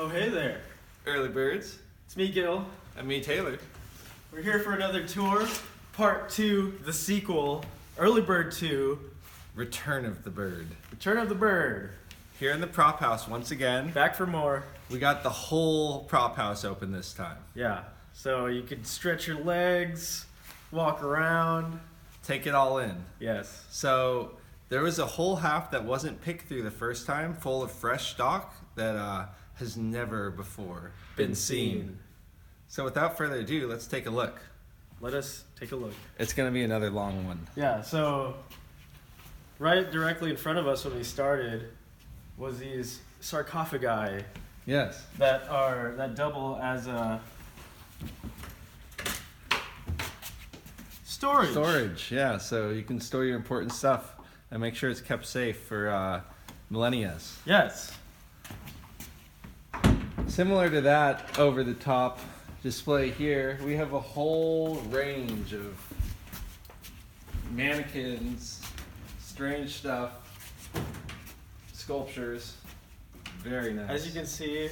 Oh, hey there. Early birds. It's me, Gil. And me, Taylor. We're here for another tour. Part 2, the sequel, Early Bird 2. Return of the Bird. Return of the Bird. Here in the prop house once again. Back for more. We got the whole prop house open this time. Yeah, so you could stretch your legs, walk around. Take it all in. Yes. So there was a whole half that wasn't picked through the first time, full of fresh stock that has never before been seen. So without further ado, let's take a look. Let us take a look. It's going to be another long one. Yeah, so right directly in front of us when we started was these sarcophagi. Yes. That double as a storage. Storage, yeah. So you can store your important stuff and make sure it's kept safe for millennia. Yes. Similar to that over-the-top display here, we have a whole range of mannequins, strange stuff, sculptures. Very nice. As you can see,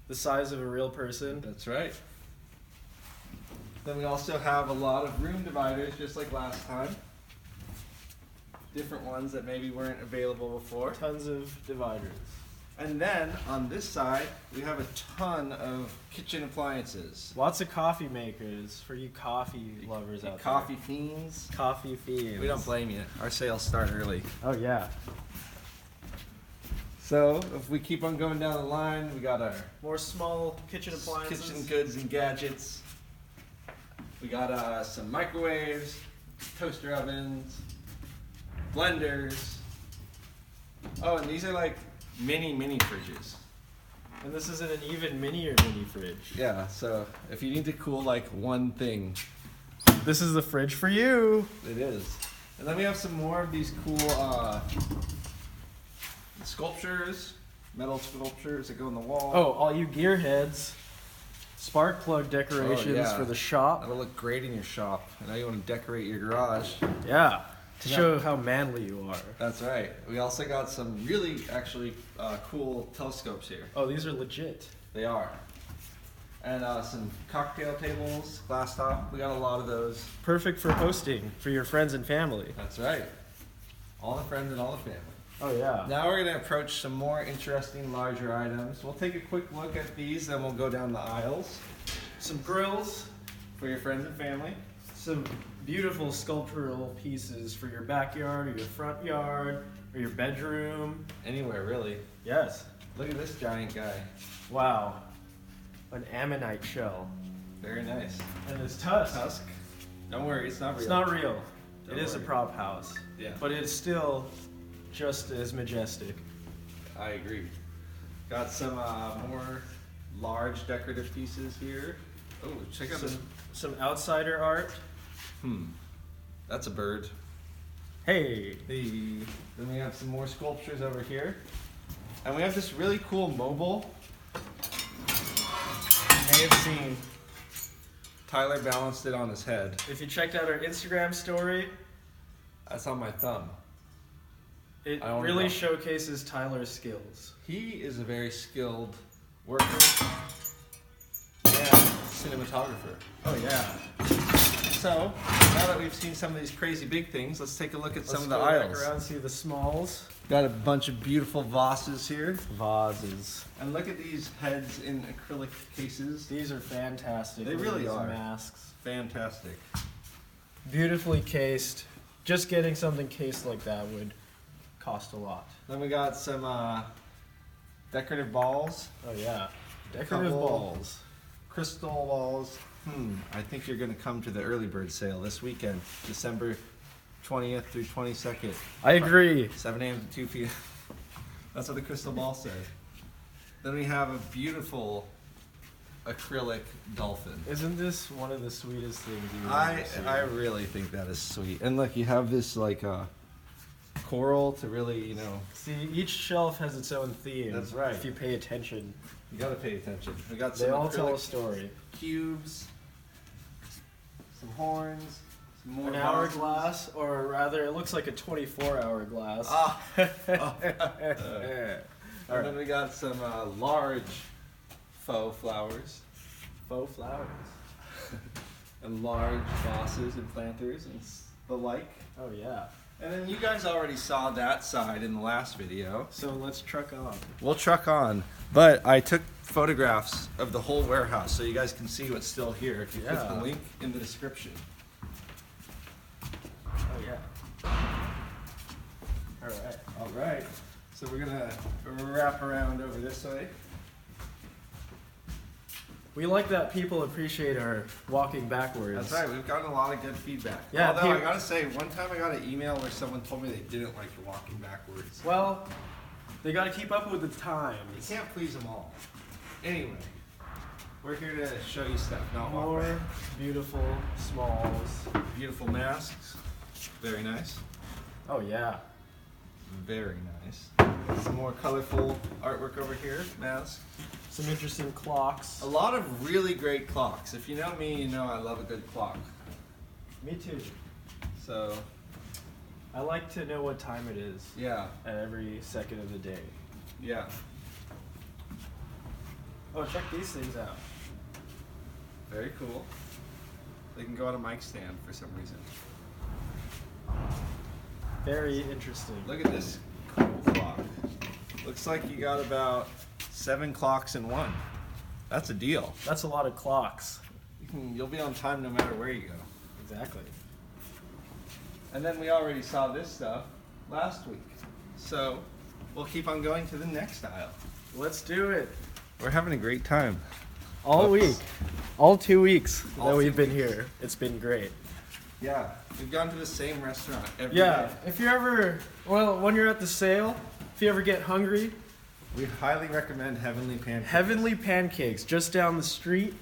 the size of a real person. That's right. Then we also have a lot of room dividers, just like last time. Different ones that maybe weren't available before. Tons of dividers. And then on this side, we have a ton of kitchen appliances. Lots of coffee makers for you coffee lovers out Coffee there. fiends. Coffee fiends. We don't blame you. Our sales start early. Oh yeah. So if we keep on going down the line, we got our More small kitchen appliances. kitchen goods and gadgets. We got some microwaves, toaster ovens, blenders. Oh, and these are like mini fridges. And this is an even mini fridge. Yeah, so if you need to cool like one thing, This is the fridge for you. it is. And then we have some more of these cool sculptures, metal sculptures that go on the wall. Oh, all you gearheads. Spark plug decorations yeah. for the shop. That'll look great in your shop. And now you want to decorate your garage. Yeah. To Yeah. show how manly you are. That's right. We also got some really actually cool telescopes here. Oh, these are legit. They are. And some cocktail tables, glass top. We got a lot of those. Perfect for hosting for your friends and family. That's right. All the friends and all the family. Oh yeah. Now we're going to approach some more interesting larger items. We'll take a quick look at these, then we'll go down the aisles. Some grills. For your friends and family. Some beautiful sculptural pieces for your backyard or your front yard or your bedroom. Anywhere, really. Yes. Look at this giant guy. Wow. An ammonite shell. Very nice. And this tusk. Tusk. Don't worry, it's not real. It's not real. Don't It is a worry. prop house. Yeah. But it's still just as majestic. I agree. Got some more large decorative pieces here. Oh, check out this. Some outsider art. That's a bird. Hey. Then we have some more sculptures over here. And we have this really cool mobile. You may have seen Tyler balanced it on his head. If you checked out our Instagram story, That's on my thumb. it I don't really know. showcases Tyler's skills. He is a very skilled worker and cinematographer. Oh yeah. So, now that we've seen some of these crazy big things, let's take a look at some of the Let's go back aisles. around, see the smalls. Got a bunch of beautiful vases here. Vases. And look at these heads in acrylic cases. These are fantastic. They Look at really these are. Masks. Fantastic. Beautifully cased. Just getting something cased like that would cost a lot. Then we got some decorative balls, Oh yeah. Decorative Couple. balls. crystal balls. I think you're going to come to the early bird sale this weekend, December 20th through 22nd. I agree. 7 a.m. to 2 p.m. That's what the crystal ball said. Then we have a beautiful acrylic dolphin. Isn't this one of the sweetest things you've ever seen? I really think that is sweet. And look, you have this like coral to really, you know. See, each shelf has its own theme. That's right. If you pay attention. You gotta pay attention. We got They some all tell a acrylic story. cubes, some horns, some more An vases. hourglass, or rather, it looks like a 24-hour glass. Ah. And then we got some large faux flowers. Faux flowers. And large bosses and planters and the like. Oh yeah. And then you guys already saw that side in the last video. So let's truck on. We'll truck on. But I took photographs of the whole warehouse so you guys can see what's still here. If you click the link in the description. Oh yeah. Alright. Alright. So we're gonna wrap around over this way. We like that people appreciate our walking backwards. That's right, we've gotten a lot of good feedback. Yeah, although I gotta say, one time I got an email where someone told me they didn't like the walking backwards. Well, they gotta keep up with the You times. can't please them all. Anyway, we're here to show you stuff, not walk More around. beautiful smalls. Beautiful masks. Very nice. Oh yeah. Very nice. Some more colorful artwork over here. Masks. Some interesting clocks. A lot of really great clocks. If you know me, you know I love a good clock. Me too. So, I like to know what time it is yeah, at every second of the day. yeah. Oh, check these things out. Very cool. They can go on a mic stand for some reason. Very interesting. Look at this cool clock. Looks like you got about 7 clocks in one. That's a deal. That's a lot of clocks. You'll be on time no matter where you go. Exactly. And then we already saw this stuff last week. So we'll keep on going to the next aisle. Let's do it. We're having a great time. All Whoops. week. All 2 weeks All that 2 we've been weeks. here. It's been great. Yeah, we've gone to the same restaurant every day. Yeah, if you're ever, well, when you're at the sale, if you ever get hungry, We highly recommend Heavenly Pancakes. Heavenly Pancakes, just down the street.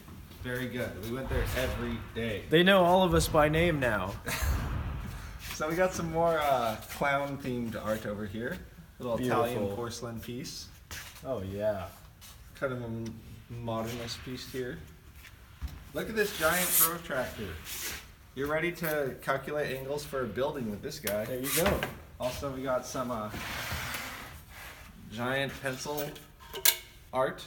Very good. We went there every day. They know all of us by name now. So we got some more clown-themed art over here. Little Italian Beautiful. porcelain piece. Oh yeah. Kind of a modernist piece here. Look at this giant protractor. You're ready to calculate angles for a building with this guy. There you go. Also, we got some giant pencil art.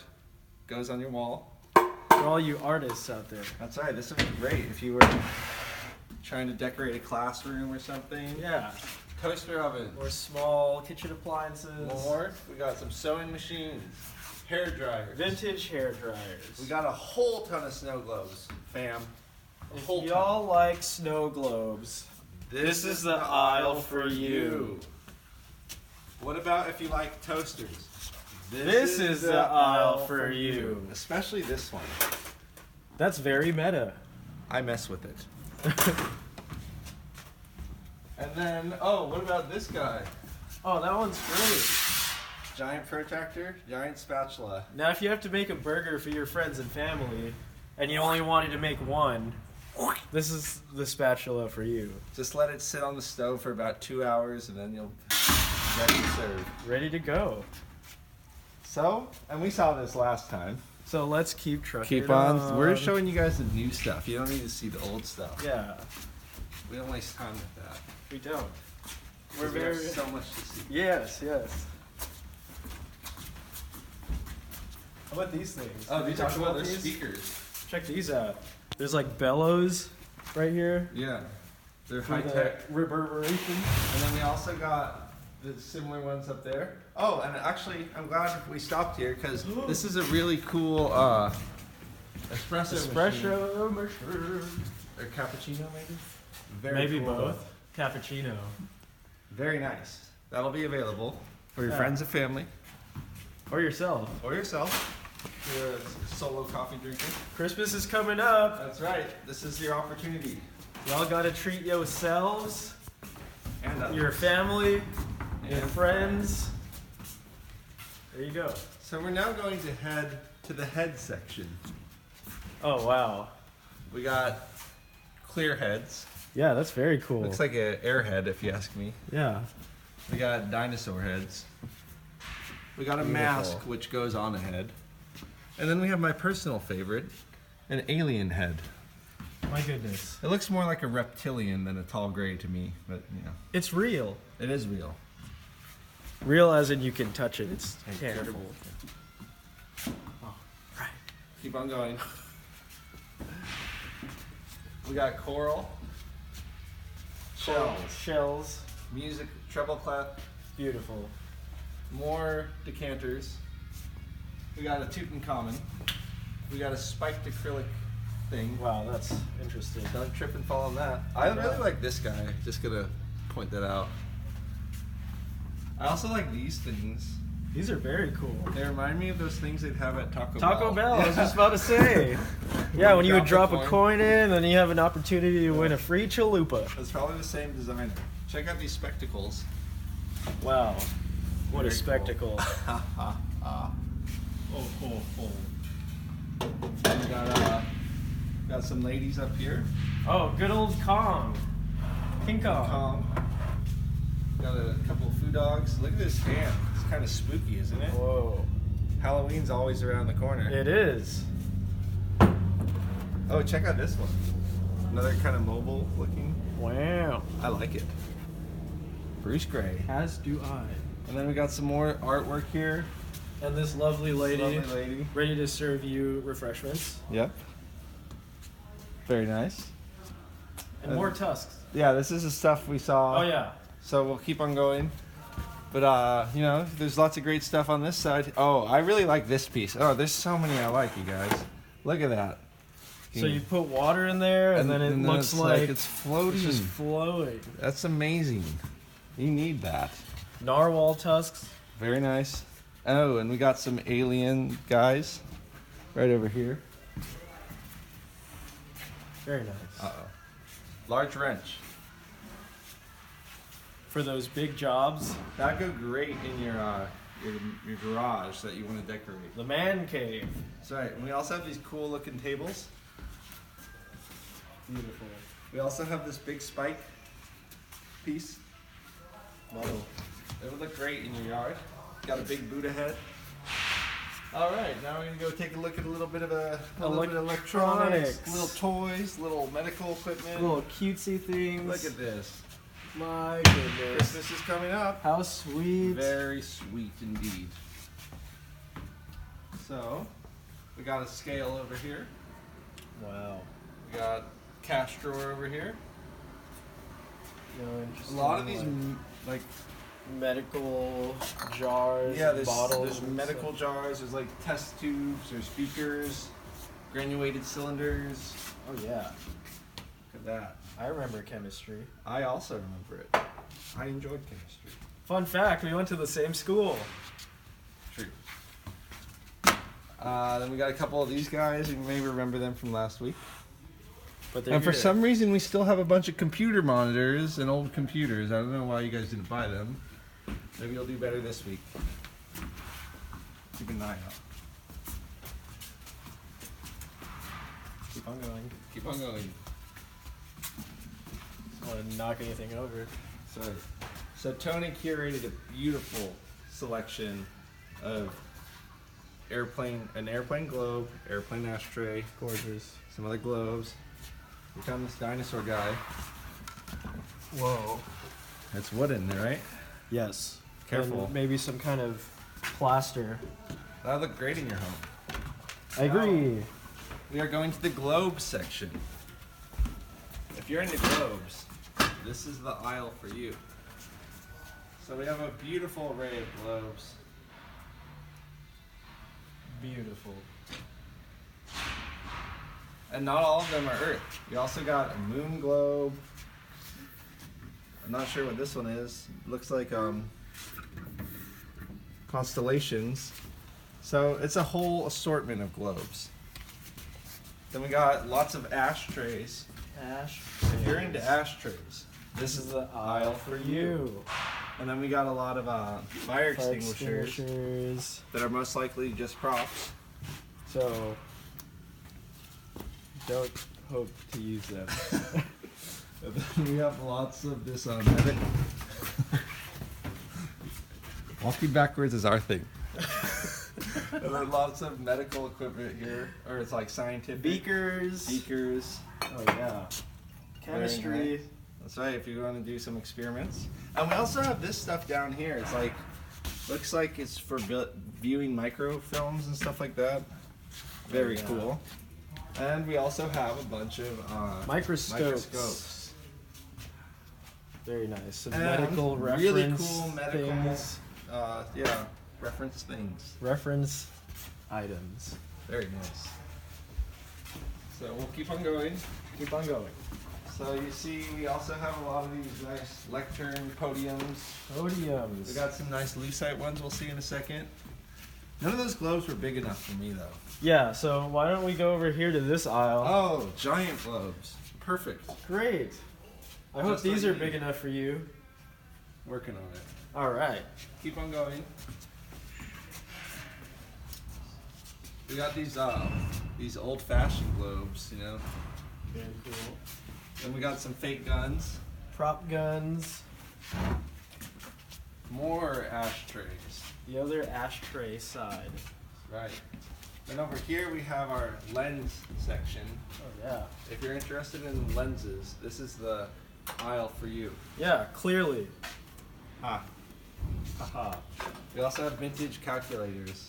Goes on your wall. For all you artists out there. That's right. This would be great if you were trying to decorate a classroom or something. Yeah. Toaster oven. Or small kitchen appliances. More. We got some sewing machines. Hair dryers. Vintage hair dryers. We got a whole ton of snow globes, fam. A If whole ton. y'all like snow globes, this is the aisle for you. What about if you like toasters? This is the aisle for you. Especially this one. That's very meta. I mess with it. And then, oh, what about this guy? Oh, that one's great. Giant protractor, giant spatula. Now, if you have to make a burger for your friends and family, and you only wanted to make one, this is the spatula for you. Just let it sit on the stove for about 2 hours and then you'll be ready to serve. Ready to go. So, and we saw this last time. So let's keep trucking. Keep on. We're showing you guys the new stuff. You don't need to see the old stuff. Yeah, We don't waste time with that. we don't. We're 'Cause we have very. so much to see. Yes, yes. How about these things? Oh, Did we these are talk cool. about They're these? speakers. Check these out. There's like bellows right here. Yeah. They're For high the tech. reverberation. And then we also got the similar ones up there. Oh, and actually, I'm glad we stopped here because this is a really cool espresso machine. Espresso machine. Or cappuccino, maybe? Very Maybe cool. both. Cappuccino. Very nice. That'll be available for your Yeah. friends and family. Or yourself. Or yourself. If you're a solo coffee drinker. Christmas is coming up. That's right. This is your opportunity. Y'all gotta treat yourselves, And others. your family, your And friends. There you go. So we're now going to head to the head section. Oh wow. We got clear heads. Yeah, that's very cool. Looks like an airhead if you ask me. Yeah. We got dinosaur heads. We got a Beautiful. mask which goes on a head. And then we have my personal favorite, an alien head. My goodness. It looks more like a reptilian than a tall gray to me, but you know, It's real. it is real. Real as in you can touch it. It's Hey, tangible. Oh, right. Keep on going. We got coral, Shells. music, treble clef, Beautiful. more decanters. We got a Tutankhamun. We got a spiked acrylic thing. Wow, that's interesting. Don't trip and fall on that. I really like this guy. Just gonna point that out. I also like these things. These are very cool. They remind me of those things they'd have at Taco Bell. Taco Bell, I was just about to say. Yeah, when you would drop a coin in, then you have an opportunity to win a free chalupa. It's probably the same designer. Check out these spectacles. Wow. What a Very spectacle. Ha ha ha. We got some ladies up here. Oh, good old Kong. King Kong. Kong. Got a couple of food dogs. Look at this hand. It's kind of spooky, isn't it? Whoa. Halloween's always around the corner. It is. Oh, check out this one. Another kind of mobile looking. Wow. I like it. Bruce Gray. As do I. And then we got some more artwork here. And this lovely lady, Lovely lady. ready to serve you refreshments. Yep. Very nice. And more tusks. Yeah, this is the stuff we saw. Oh, yeah. So we'll keep on going. But, you know, there's lots of great stuff on this side. Oh, I really like this piece. Oh, there's so many I like, you guys. Look at that. So you put water in there, and then it looks it's like it's floating. it's just flowing. That's amazing. You need that. Narwhal tusks. Very nice. Oh, and we got some alien guys right over here. Very nice. Uh-oh. Large wrench. For those big jobs, That'd go great in your garage that you want to decorate. the man cave. That's right. And we also have these cool looking tables. Beautiful. We also have this big spike piece. Whoa. It would look great in your yard. Got a big Buddha head. All right, now we're gonna go take a look at a little bit of electronics, little toys, little medical equipment. Little cutesy things. Look at this. My goodness. Christmas is coming up. How sweet. Very sweet indeed. So, we got a scale over here. Wow. We got cash drawer over here. No, A interesting. lot of these, like, medical jars, yeah, bottles. there's medical jars. There's like test tubes. There's beakers, granulated cylinders. Oh yeah. Look at that. I remember chemistry. I also remember it. I enjoyed chemistry. Fun fact: we went to the same school. True. Then we got a couple of these guys. You may remember them from last week. But they're And for here. some reason, we still have a bunch of computer monitors and old computers. I don't know why you guys didn't buy them. Maybe you'll do better this week. Keep an eye out. Keep on going. Keep on going. Don't want to knock anything over. Sorry. So Tony curated a beautiful selection of an airplane globe, airplane ashtray, Gorgeous. some other globes. We found this dinosaur guy. Whoa. It's wooden, right? Yes. Careful. And maybe some kind of plaster. That'll look great in your home. I agree. We are going to the globe section. If you're into globes, this is the aisle for you. So we have a beautiful array of globes. Beautiful. And not all of them are Earth. We also got a moon globe. I'm not sure what this one is. It looks like constellations. So it's a whole assortment of globes. Then we got lots of ashtrays. Ash. If you're into ashtrays, This is the aisle for you. and then we got a lot of fire Fire extinguishers extinguishers. that are most likely just props. So, don't hope to use them. And then we have lots of this walking backwards is our thing. And then lots of medical equipment here, or it's like scientific Beakers. beakers. Oh yeah. Chemistry. Very nice. That's right. If you want to do some experiments, and we also have this stuff down here. It's like Looks like it's for viewing microfilms and stuff like that. Very yeah. cool. And we also have a bunch of Microscopes. Very nice. Some And medical reference really cool medical, things. reference things. Reference items. Very nice. So we'll keep on going. Keep on going. So you see, we also have a lot of these nice lectern podiums. Podiums. We got some nice lucite ones we'll see in a second. None of those globes were big enough for me though. Yeah, so why don't we go over here to this aisle? Oh, giant globes. Perfect. Great. I hope Just these like are you. big enough for you. Working on it. All right. Keep on going. We got these old-fashioned globes, you know. Very cool. Then we got some fake guns. Prop guns. More ashtrays. The other ashtray side. Right. Then over here we have our lens section. Oh yeah. If you're interested in lenses, this is the aisle for you. Yeah, clearly. Ah. Haha. We also have vintage calculators.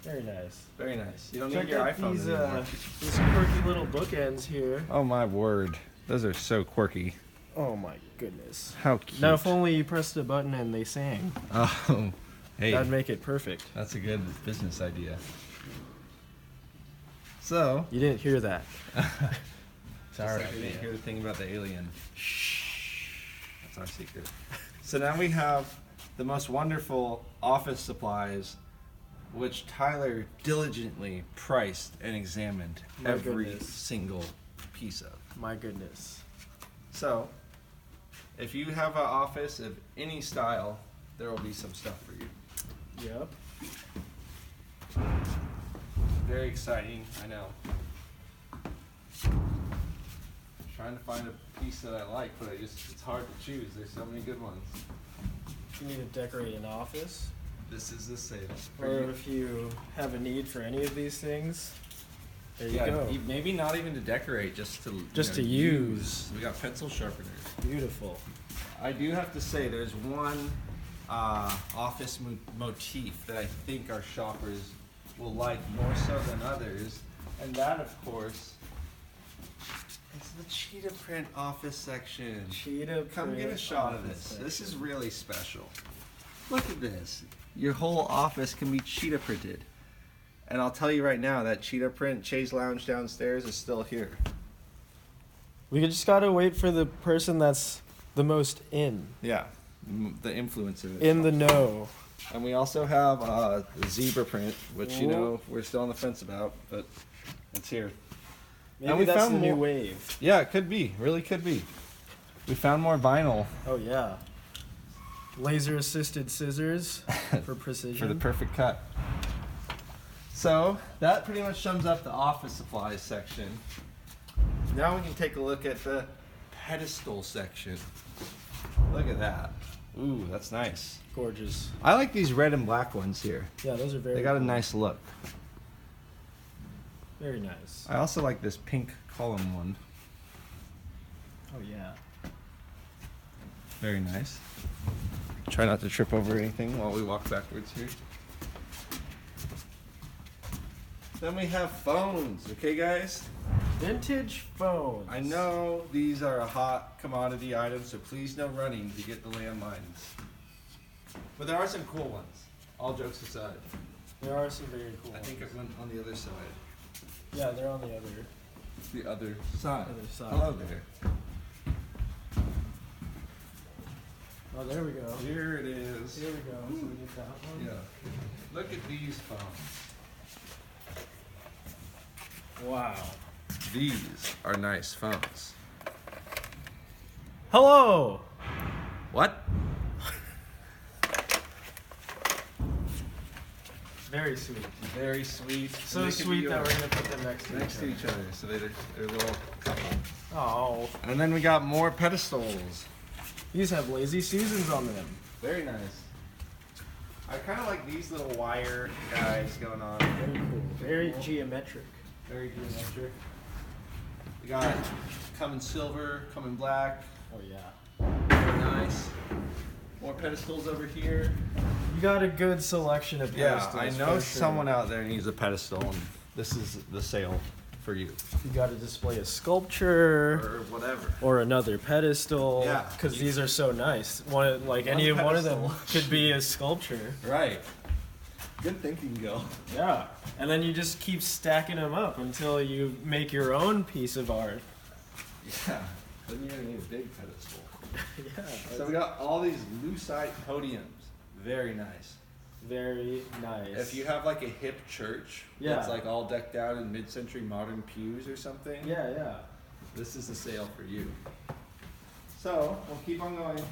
Very nice. Very nice. You don't Check need your out iPhone these anymore. these quirky little bookends here. Oh my word. Those are so quirky. Oh my goodness. How cute. Now if only you pressed a button and they sang. Oh, hey. That'd make it perfect. That's a good business idea. So, You didn't hear that. sorry, I didn't hear the thing about the alien. Shh. That's our secret. So now we have the most wonderful office supplies, which Tyler diligently priced and examined My every goodness. single piece of. My goodness. So, if you have an office of any style, there will be some stuff for you. Yep. Very exciting, I know. Trying to find a piece that I like, but it's hard to choose. There's so many good ones. If you need to decorate an office, This is the sale. or if you have a need for any of these things, there you Yeah, go. maybe not even to decorate, just to Just to use. We got pencil sharpeners. Beautiful. I do have to say, there's one office motif that I think our shoppers will like more so than others, and that, of course, is the cheetah print office section. Cheetah Come get a print shot of office this. section. This is really special. Look at this. Your whole office can be cheetah printed. And I'll tell you right now, that cheetah print chaise lounge downstairs is still here. We just gotta wait for the person that's the most in Yeah, the influencer. the know. And we also have the zebra print, which, you Ooh. know, we're still on the fence about, but it's here. Maybe And we that's found the new more- wave. Yeah, it could be. Really could be. We found more vinyl Oh yeah. Laser assisted scissors for precision. for the perfect cut. So that pretty much sums up the office supplies section. Now we can take a look at the pedestal section. Look at that. Ooh, that's nice. Gorgeous. I like these red and black ones here. Yeah, those are very They got a cool. nice look. Very nice. I also like this pink column one. Oh yeah. Very nice. Try not to trip over anything while we walk backwards here. Then we have phones, okay guys? Vintage phones. I know these are a hot commodity item, so please no running to get the landlines. But there are some cool ones, all jokes aside. There are some very cool I think ones. it went on the other side. Yeah, they're on the other. The other side. Other side. Hello there. Oh, there we go. Here it is. Here we go. So we get that one. Yeah. Look at these phones. Wow. These are nice phones. Hello. What? Very sweet. Very sweet. So They can sweet be that we're yours. gonna put them next next to each other, so they're a little couple. Oh. And then we got more pedestals. These have lazy Susans on them. Very nice. I kind of like these little wire guys going on. Very cool. Very geometric. Very geometric. We got come in silver, come in black. Oh yeah. Very nice. More pedestals over here. You got a good selection of pedestals. Yeah, I know for sure. someone out there needs a pedestal, and this is the sale for you. You got to display a sculpture Or whatever. or another pedestal. Yeah. Because these are so nice. One of them pedestal. could be a sculpture. Right. Good thinking, Gil. Yeah. And then you just keep stacking them up until you make your own piece of art. Yeah. Then you're gonna need a big pedestal. Yeah. So we got all these lucite podiums. Very nice. Very nice. If you have like a hip church Yeah. that's like all decked out in mid-century modern pews or something, Yeah. this is the sale for you. So we'll keep on going.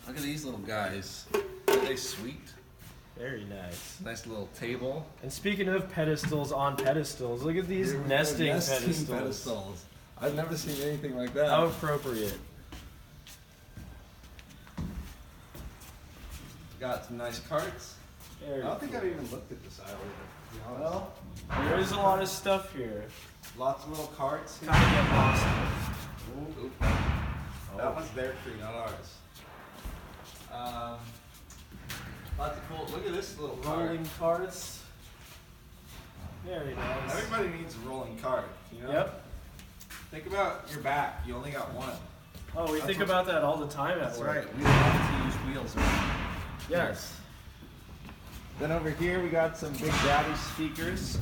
Look at these little guys. Are they sweet? Very nice. Nice little table. And speaking of pedestals on pedestals, look at these nesting pedestals. pedestals. I've never seen anything like that. How appropriate. Got some nice carts. Very I don't think cool. I've even looked at this aisle yet, to be honest. Well, there is a lot of stuff here. Lots of little carts. Kind of get lost. Ooh. That was their tree, not ours. Lots of cool. Look at this little cart. Rolling carts. Very nice. Everybody needs a rolling cart, you know? Yep. Think about your back. You only got one. Oh, we That's think what- about that all the time at That's work. right. We have to use wheels around. Yes. Then over here we got some Big Daddy speakers.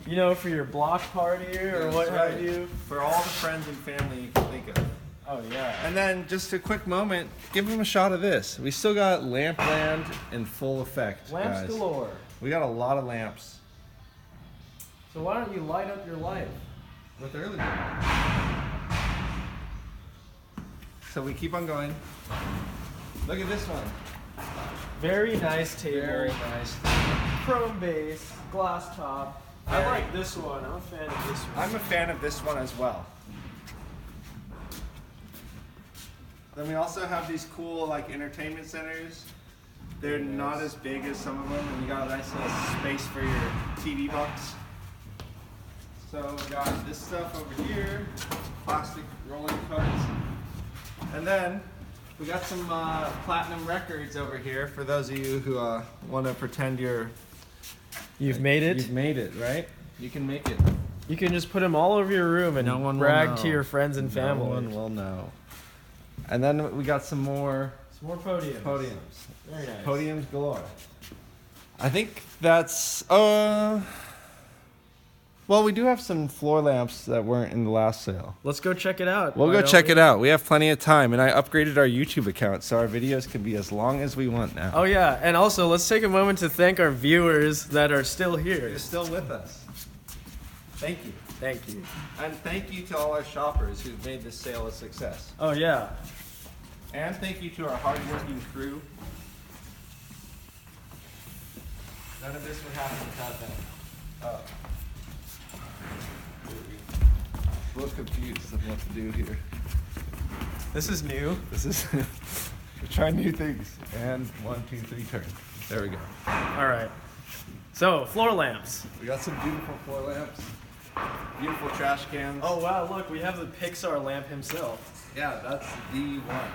You know, for your block party or what have you. For all the friends and family you can think of. Oh yeah. And then just a quick moment, give them a shot of this. We still got lamp land in full effect, Lamps guys. galore. We got a lot of lamps. So why don't you light up your life? With early. So we keep on going. Look at this one. Very nice table. Very nice. Chrome base, glass top. I Very- like this one. I'm a fan of this one. I'm a fan of this one as well. Then we also have these cool like entertainment centers. They're not as big as some of them, and you got a nice little space for your TV box. So we got this stuff over here, plastic rolling carts, and then we got some platinum records over here for those of you who want to pretend You've made it. You've made it, right? You can make it. You can just put them all over your room and No one will brag to know. your friends and family. No one will know. And then we got some more Some more podiums. Very nice. Podiums galore. I think that's well, we do have some floor lamps that weren't in the last sale. Let's go check it out. We'll Why go don't check we? it out. We have plenty of time, and I upgraded our YouTube account, so our videos can be as long as we want now. Oh yeah, and also let's take a moment to thank our viewers that are still here. You're still with us. Thank you. Thank you. And thank you to all our shoppers who've made this sale a success. Oh yeah. And thank you to our hardworking crew. None of this would happen without them. Oh. A little confused on what to do here. This is new. This is we're trying new things. And 1, 2, 3, turn. There we go. All right. So floor lamps. We got some beautiful floor lamps, beautiful trash cans. Oh wow, look, we have the Pixar lamp himself. Yeah, that's the one.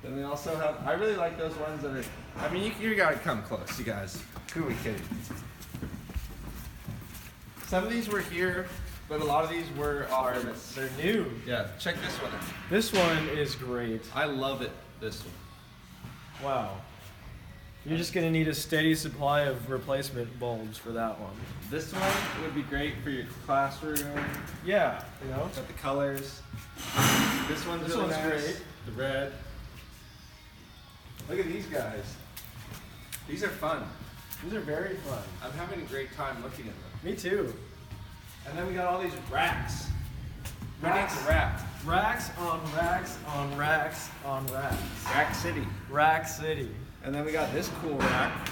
Then we also have, I really like those ones that are, I mean, you gotta come close, you guys. Who are we kidding? Some of these were here, but a lot of these were off-limits. They're new. Yeah, check this one out. This one is great. I love it, this one. Wow. You're just gonna need a steady supply of replacement bulbs for that one. This one would be great for your classroom. Yeah, you know. Got the colors. This one's This really one's nice. great. The red. Look at these guys. These are fun. These are very fun. I'm having a great time looking at them. Me too. And then we got all these racks. Who Racks. needs a rack? Racks on racks on racks on racks. Rack City. Rack City. And then we got this cool rack.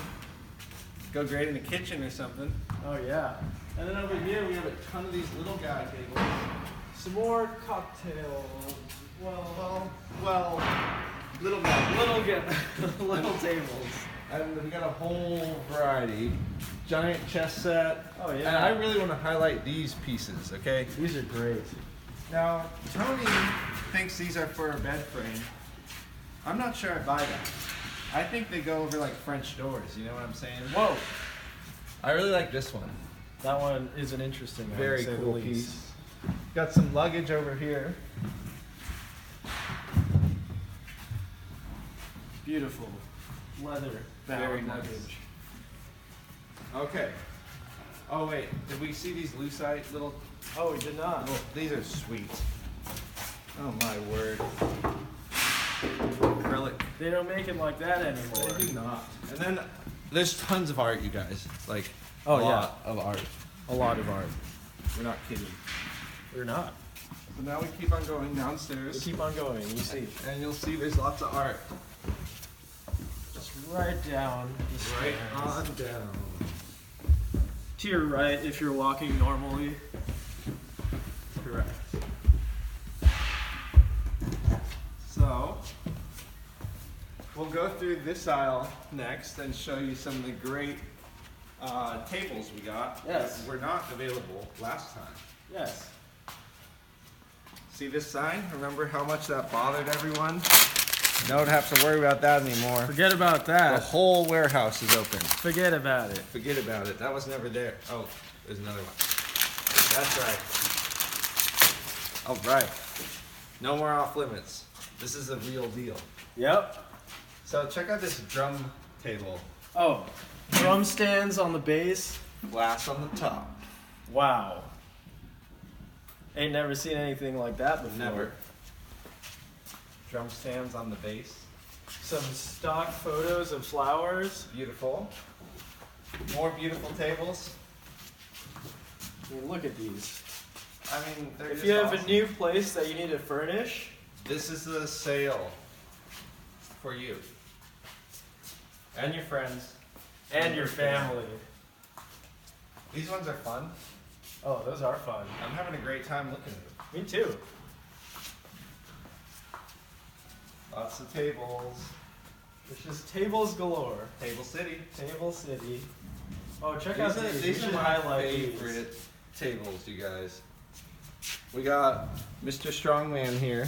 Go great in the kitchen or something. Oh yeah. And then over here we have a ton of these little guy tables. Some more cocktails. Well, little guy. Little tables. And we got a whole variety. Giant chess set. Oh yeah. And I really want to highlight these pieces, okay? These are great. Now, Tony thinks these are for a bed frame. I'm not sure I buy that. I think they go over like French doors, you know what I'm saying? Whoa, I really like this one. that one is an interesting one. Very to say the cool least. piece. Got some luggage over here. Beautiful leather bound Very nice. luggage. Okay. Oh wait, did we see these lucite little? Oh, we did not. These are sweet. Oh my word. Acrylic. They don't make it like that anymore. They do not. And then there's tons of art, you guys. Like Oh, a yeah. lot of art. A lot of art. We're not kidding. We're not. So now we keep on going We downstairs, keep on going. You see, and you'll see there's lots of art. just right down the stairs. on down. To your right, if you're walking normally. Correct. So, we'll go through this aisle next and show you some of the great tables we got. Yes. That were not available last time. Yes. See this sign? Remember how much that bothered everyone? Don't have to worry about that anymore. Forget about The that. whole warehouse is open. Forget about it. Forget about it. That was never there. Oh, there's another one. That's right. All right. No more off limits. This is a real deal. Yep. So check out this drum table. Oh, drum stands on the base. Glass on the top. Wow. Ain't never seen anything like that before. Never. Drum stands on the base. Some stock photos of flowers. Beautiful. More beautiful tables. I mean, look at these. I mean, they're If just you have awesome. a new place that you need to furnish, This is the sale for you. And your friends. and your family. These ones are fun. Oh, those are fun. I'm having a great time looking at them. Me too. Lots of tables. It's just tables galore. Table City. Table City. Oh, check out these. These We are should my highlight favorite these. tables, you guys. We got Mr. Strongman here.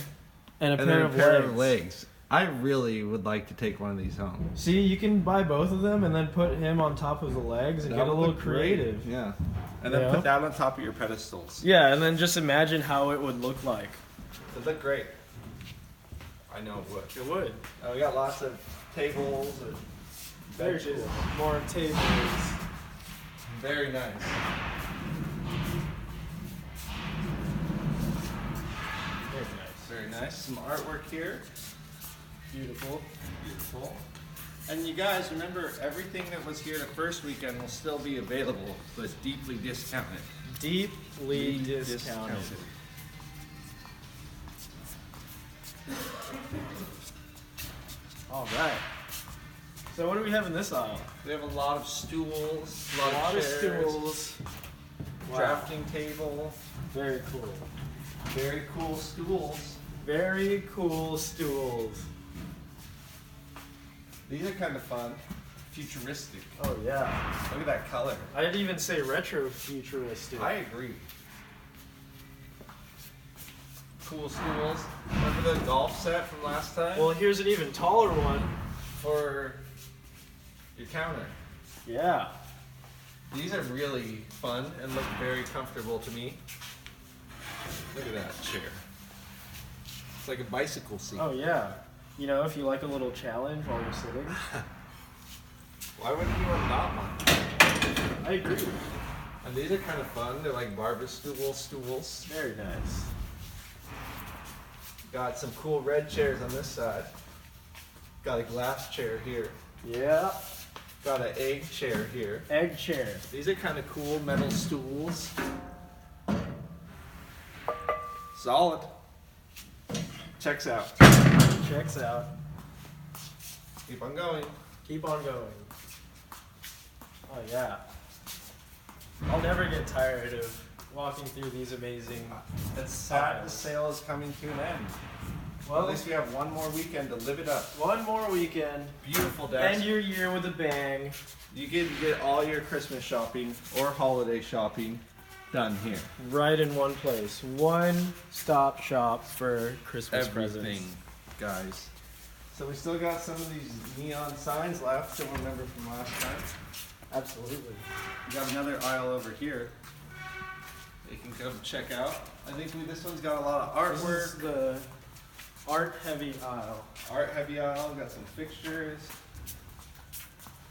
And a and pair, then of, a pair legs. of legs. I really would like to take one of these home. See, you can buy both of them and then put him on top of the legs and That get a would little look great. creative. Yeah. And then Yeah. put that on top of your pedestals. Yeah, and then just imagine how it would look like. It'd look great. I know it would. It would. We got lots of tables and Very benches. cool. More tables. Very nice. Very nice. Very nice. Some artwork here. Beautiful. Beautiful. And you guys, remember, everything that was here the first weekend will still be available, but deeply discounted. Deeply discounted. All right. So what do we have in this aisle? We have a lot of stools, A lot of chairs, stools. Wow. drafting table, Very cool. very cool stools. Very cool stools. These are kind of fun, futuristic. Oh yeah. Look at that color. I'd even say retro futuristic. I agree. Cool stools. Remember the golf set from last time? Well, here's an even taller one. For your counter. Yeah. These are really fun and look very comfortable to me. Look at that chair. It's like a bicycle seat. Oh yeah. You know, if you like a little challenge while you're sitting. Why wouldn't anyone not want? I agree. And these are kind of fun. They're like barber stools. Very nice. Got some cool red chairs on this side. Got a glass chair here. Yeah. Got an egg chair here. Egg chair. These are kind of cool metal stools. Solid. Checks out. Checks out. Keep on going. Keep on going. Oh yeah. I'll never get tired of walking through these amazing. It's sad the sale is coming to an end. Well, Well, at least we have one more weekend to live it up. one more weekend. Beautiful desk. End your year with a bang. You get all your Christmas shopping or holiday shopping done here. Right in one place. One stop shop for Christmas Everything, presents. guys. So we still got some of these neon signs left. You'll remember from last time. Absolutely. We got another aisle over here. You can come check out. I think this one's got a lot of This is artwork. the art heavy aisle. Art heavy aisle. Got some fixtures.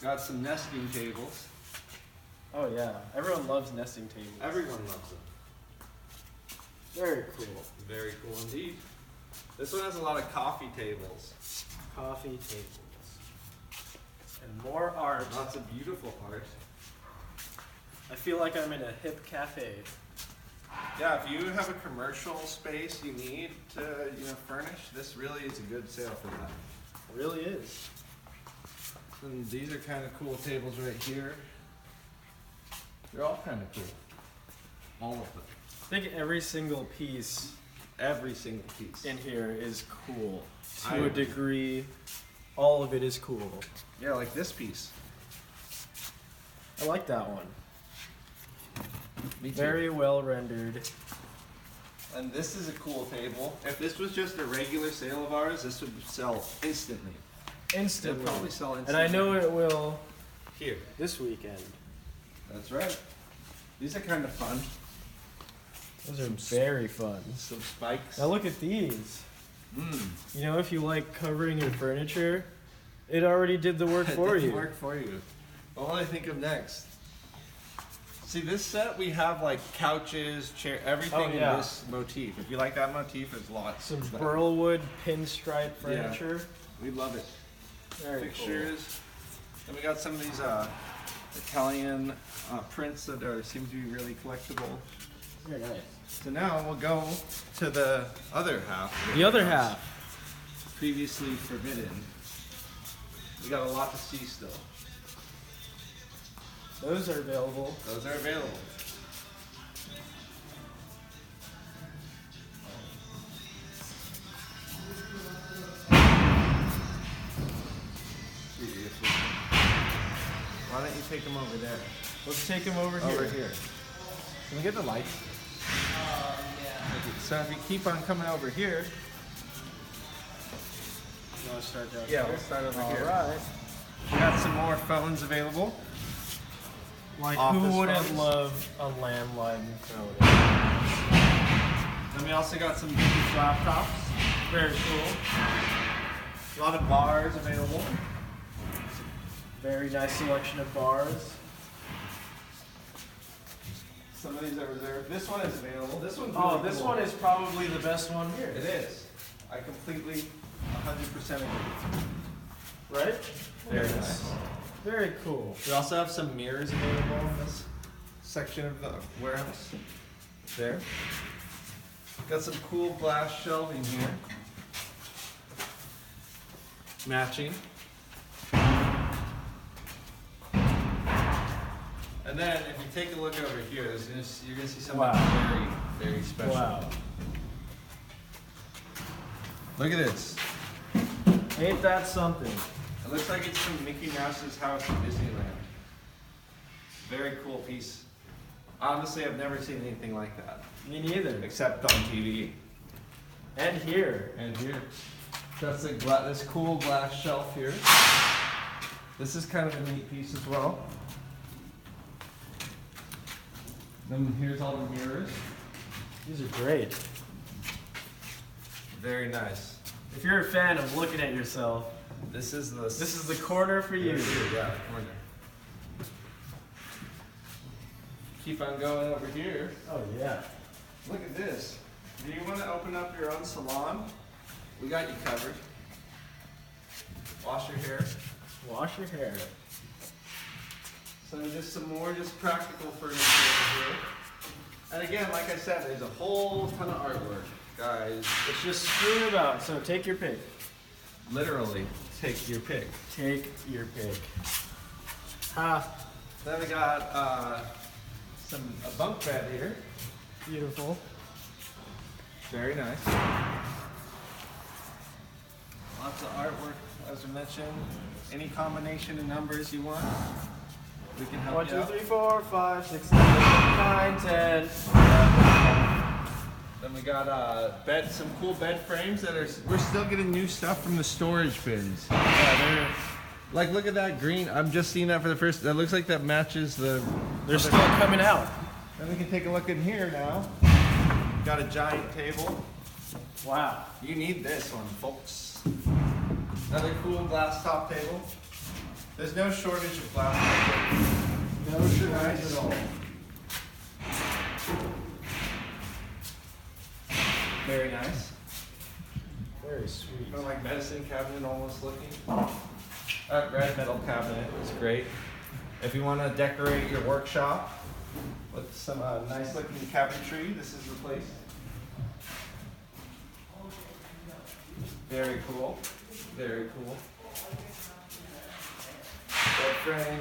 Got some nesting tables. Oh yeah, everyone loves nesting tables. Everyone loves them. Very cool. Very cool indeed. This one has a lot of coffee tables. Coffee tables. And more art. Lots of beautiful art. I feel like I'm in a hip cafe. Yeah, if you have a commercial space you need to, furnish, this really is a good sale for that. It really is. And these are kind of cool tables right here. They're all kind of cool. All of them. I think every single piece Every single piece. in here is cool. I To a agree. degree, all of it is cool. Yeah, like this piece. I like that one. Me too. Very well rendered. And this is a cool table. If this was just a regular sale of ours, this would sell instantly. Instantly. It'll probably sell And I know it will here. this weekend. That's right. These are kind of fun. Those are very fun. Some spikes. Now look at these. Mm. You know, if you like covering your furniture, it already did the work for you. Work for you. What will I think of next? See, this set we have like couches, chair, everything Oh, yeah. in this motif. If you like that motif, there's lots. Some of that. burlwood pinstripe furniture. We love it. Very Fixtures. Then we got some of these Italian prints that seem to be really collectible. Cool. Very nice. So now we'll go to the other half. The other half. Previously forbidden. We got a lot to see still. Those are available. Those are available. Why don't you take them over there? Let's take them over here. Over here. Can we get the lights? Okay, so if you keep on coming over here, You want to start down yeah, here? we'll start over All here. right. We got some more phones available. Like, Office who wouldn't phones. love a landline phone? Then we also got some vintage laptops. Very cool. A lot of bars available. Very nice selection of bars. Some of these are reserved. This one is available. This one's Oh, really this cool. one is probably the best one here. It is. I completely 100% agree. Right? Very nice. Very cool. We also have some mirrors available in this section of the warehouse. There. Got some cool glass shelving here. Matching. And then if you take a look over here, you're gonna see something Wow. very, very special. Wow. Look at this. Ain't that something? It looks like it's from Mickey Mouse's house in Disneyland. Very cool piece. Honestly, I've never seen anything like that. Me neither. Except on TV. And here. And here. That's this cool glass shelf here. This is kind of a neat piece as well. Then here's all the mirrors. These are great. Very nice. If you're a fan of looking at yourself, This is the this is the corner for you. Yeah, corner. Keep on going over here. Oh yeah. Look at this. Do you want to open up your own salon? We got you covered. Wash your hair. Wash your hair. So just some more just practical furniture over here. And again, like I said, there's a whole ton of artwork, guys. It's just strewn about, so take your pick. Literally, take your pick. Take your pick. Ha. Then we got a bunk bed here. Beautiful. Very nice. Lots of artwork, as I mentioned. Any combination of numbers you want. We can help 1, you 2, out. 3, 4, 5, 6, 7, 8, 9, 10. Then we got some cool bed frames that are. We're still getting new stuff from the storage bins. Yeah, Like, look at that green. I'm just seeing that for the first. That looks like that matches the. they're still coming out. Then we can take a look in here now. Got a giant table. Wow. You need this one, folks. Another cool glass top table. There's no shortage of glass tables. No shortage at all. Very nice. Very sweet. Kind of like medicine cabinet almost looking. That red metal cabinet is great. If you want to decorate your workshop with some nice looking cabinetry, this is the place. Very cool. Very cool. Bed frame.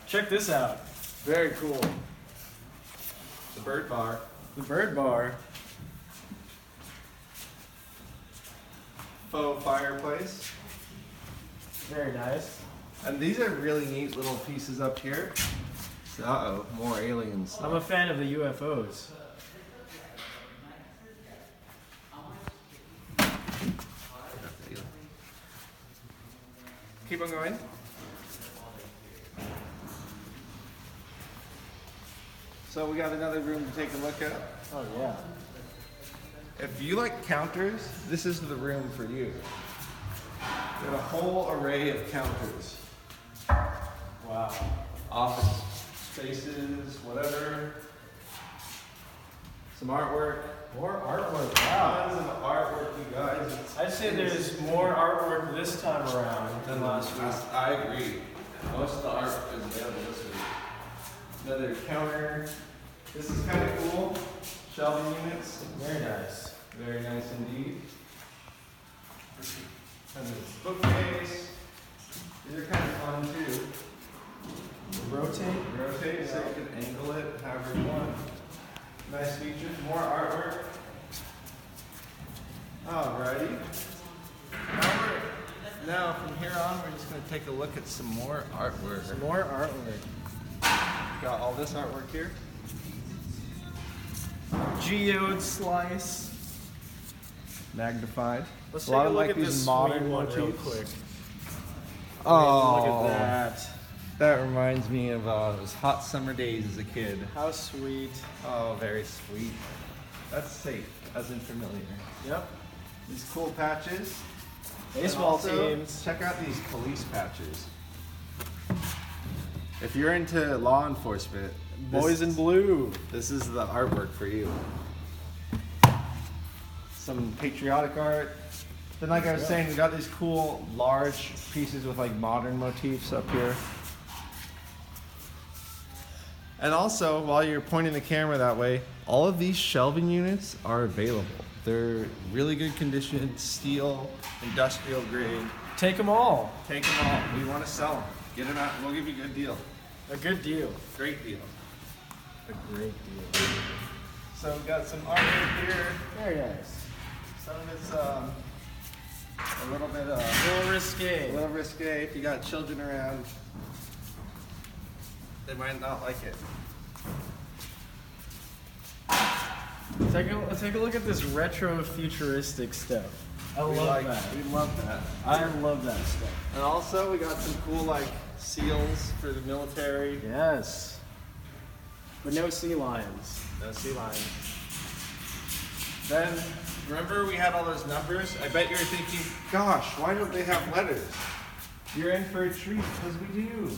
Check this out. Very cool. The bird bar. The bird bar. Faux fireplace. Very nice. And these are really neat little pieces up here. Uh-oh, more aliens. I'm a fan of the UFOs. Keep on going. So we got another room to take a look at. Oh yeah. If you like counters, this is the room for you. We have a whole array of counters. Wow. Office spaces, whatever. Some artwork. More artwork. Wow. Tons of artwork, you guys. I'd say there's more artwork this time around than last week. I agree. Most of the art is available this week. Another counter. This is kind of cool. Shelving units. Very nice. Very nice indeed. And this bookcase. These are kind of fun too. Rotate so you can angle it however you want. Nice features. More artwork. Alrighty. Now from here on, we're just going to take a look at some more artwork. Some more artwork. Got all this artwork here. Geode slice. Magnified. Let's A take lot a of look like at these this modern modern one real motifs. quick. Oh, Look at that. That reminds me of those hot summer days as a kid. How sweet. Oh, very sweet. That's safe, as in familiar. Yep. These cool patches. Baseball And also, teams. check out these police patches. If you're into law enforcement, Boys in blue. this is the artwork for you. Some patriotic art. Then like I was saying, we got these cool large pieces with like modern motifs up here. And also, while you're pointing the camera that way, all of these shelving units are available. They're really good condition, steel, industrial grade. Take them all. Take them all. We want to sell them. Get them out. We'll give you a good deal. A good deal. Great deal. A great deal. So we got some artwork here. Very nice. Some of it's a little bit A little risque. a little risque. If you got children around, they might not like it. Take a look at this retro futuristic stuff. I love that. We love that. I love that stuff. And also we got some cool like seals for the military. Yes. But no sea lions. No sea lions. Then remember we had all those numbers? I bet you're thinking, gosh, why don't they have letters? You're in for a treat because we do.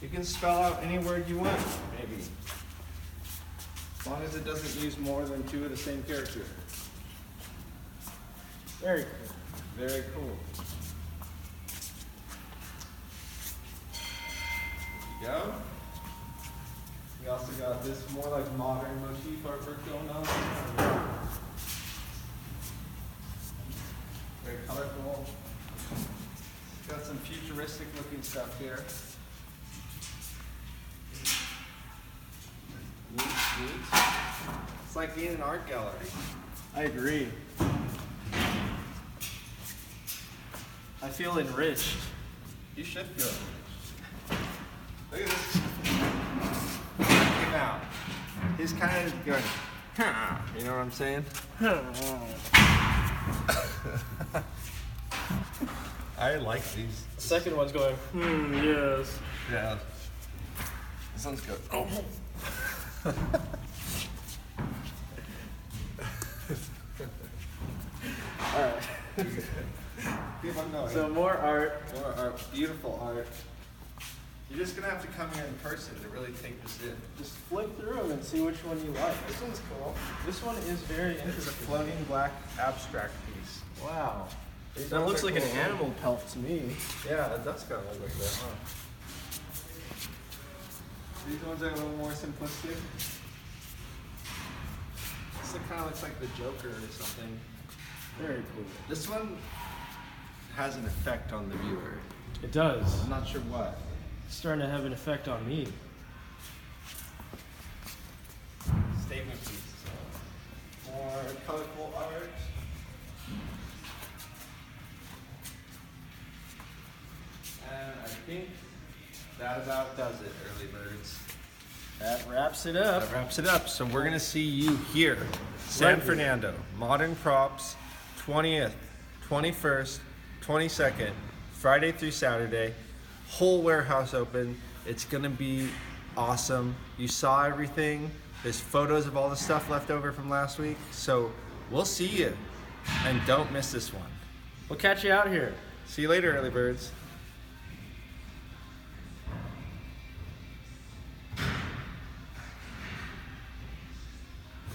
You can spell out any word you want, maybe. As long as it doesn't use more than two of the same character. Very cool. Very cool. There you go. We also got this more like modern motif artwork going on. Very colorful. Got some futuristic looking stuff here. Neat, neat. It's like being in an art gallery. I agree. I feel enriched. You should feel it. Look at this. Check him out. He's kind of going, you know what I'm saying? I like these. The second one's going, yes. Yeah. This one's good. Oh. Alright. Keep on going. So more art. More art. Beautiful art. You're just gonna have to come here in person to really take this in. Just flip through them and see which one you like. This one's cool. This one is very It's a interesting. floating black abstract piece. Wow. These That ones looks are like an cool. animal pelt to me. Yeah, it does kind of look like that, huh? These ones are a little more simplistic. This one kind of looks like the Joker or something. Very cool. This one has an effect on the viewer. It does. I'm not sure what. It's starting to have an effect on me. Statement piece. More colorful art. And I think that about does it, early birds. That wraps it up. That wraps it up. So we're gonna see you here, San Right. Fernando, Modern Props, 20th, 21st, 22nd, Friday through Saturday, whole warehouse open. It's gonna be awesome. You saw everything. There's photos of all the stuff left over from last week. So we'll see you, and don't miss this one. We'll catch you out here. See you later, early birds.